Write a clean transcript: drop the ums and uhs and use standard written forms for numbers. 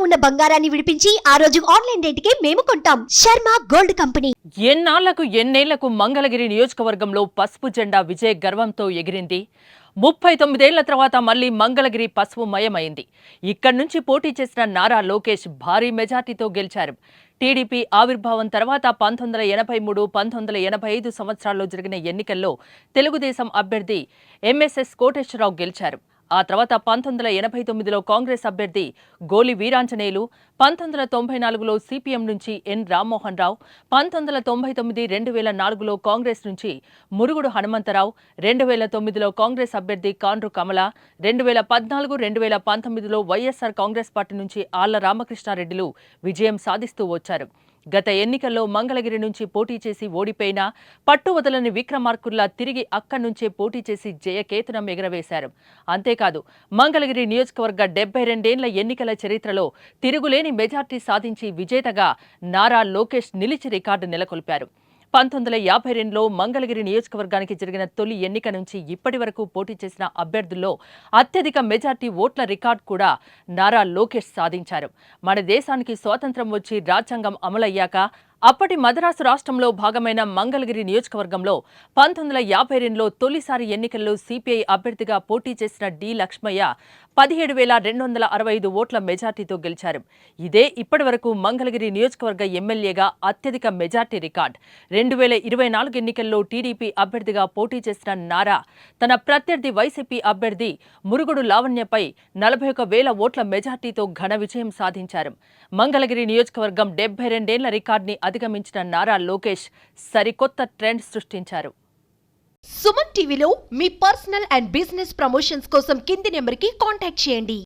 ఉన్న బంగారాన్ని విడిపించి ఆ రోజు ఆన్లైన్ రేటుకే మేము కొంటాం. Sharma gold company. ఎన్నేళ్లకు మంగళగిరి నియోజకవర్గంలో పసుపు జెండా విజయ గర్వంతో ఎగిరింది. 39 ఏళ్ల తర్వాత మళ్లీ మంగళగిరి పసుపు మయమైంది. ఇక్కడి నుంచి పోటీ చేసిన నారా లోకేష్ భారీ మెజార్టీతో గెలిచారు. టీడీపీ ఆవిర్భావం తర్వాత 1983, 1985 సంవత్సరాల్లో జరిగిన ఎన్నికల్లో తెలుగుదేశం అభ్యర్థి ఎంఎస్ఎస్ కోటేశ్వరరావు గెలిచారు. ఆ తర్వాత 1989లో కాంగ్రెస్ అభ్యర్థి గోలి వీరాంజనేయులు, 1994లో సిపిఎం నుంచి ఎన్ రామ్మోహన్ రావు, 1999, 2004లో కాంగ్రెస్ నుంచి మురుగుడు హనుమంతరావు, 2009లో కాంగ్రెస్ అభ్యర్థి కాండ్రు కమల, 2014, 2019లో వైఎస్ఆర్ కాంగ్రెస్ పార్టీ నుంచి ఆళ్ల రామకృష్ణారెడ్డిలు విజయం సాధిస్తూ వచ్చారు. గత ఎన్నికల్లో మంగళగిరి నుంచి పోటీ చేసి ఓడిపోయినా పట్టువదలని విక్రమార్కుల్లా తిరిగి అక్కడి నుంచే పోటీ చేసి జయకేతనం ఎగరవేశారు. అంతేకాదు మంగళగిరి నియోజకవర్గ 72 ఏళ్ల ఎన్నికల చరిత్రలో తిరుగులేని మెజార్టీ సాధించి విజేతగా నారా లోకేష్ నిలిచి రికార్డు నెలకొల్పారు. 1952లో మంగళగిరి నియోజకవర్గానికి జరిగిన తొలి ఎన్నిక నుంచి ఇప్పటి వరకు పోటీ చేసిన అభ్యర్థుల్లో అత్యధిక మెజార్టీ ఓట్ల రికార్డు కూడా నారా లోకేష్ సాధించారు. మన దేశానికి స్వాతంత్ర్యం వచ్చి రాజ్యాంగం అమలయ్యాక అప్పటి మద్రాసు రాష్ట్రంలో భాగమైన మంగళగిరి నియోజకవర్గంలో 1952లో తొలిసారి ఎన్నికల్లో సిపిఐ అభ్యర్థిగా పోటీ చేసిన డి లక్ష్మయ్య 17,265 ఓట్ల మెజార్టీతో గెలిచారు. ఇదే ఇప్పటి వరకు మంగళగిరి నియోజకవర్గ ఎమ్మెల్యేగా అత్యధిక మెజార్టీ రికార్డ్. 2024 ఎన్నికల్లో టీడీపీ అభ్యర్థిగా పోటీ చేసిన నారా తన ప్రత్యర్థి వైసీపీ అభ్యర్థి మురుగుడు లావణ్యపై 41,000 ఓట్ల మెజార్టీతో ఘన విజయం సాధించారు. మంగళగిరి నియోజకవర్గం 72 ఏళ్ల రికార్డుని అధిగమించిన నారా లోకేష్ సరికొత్త ట్రెండ్ సృష్టించారు. సుమన్ టీవీలో మీ పర్సనల్ అండ్ బిజినెస్ ప్రమోషన్స్ కోసం కింది నెంబర్కి కాంటాక్ట్ చేయండి.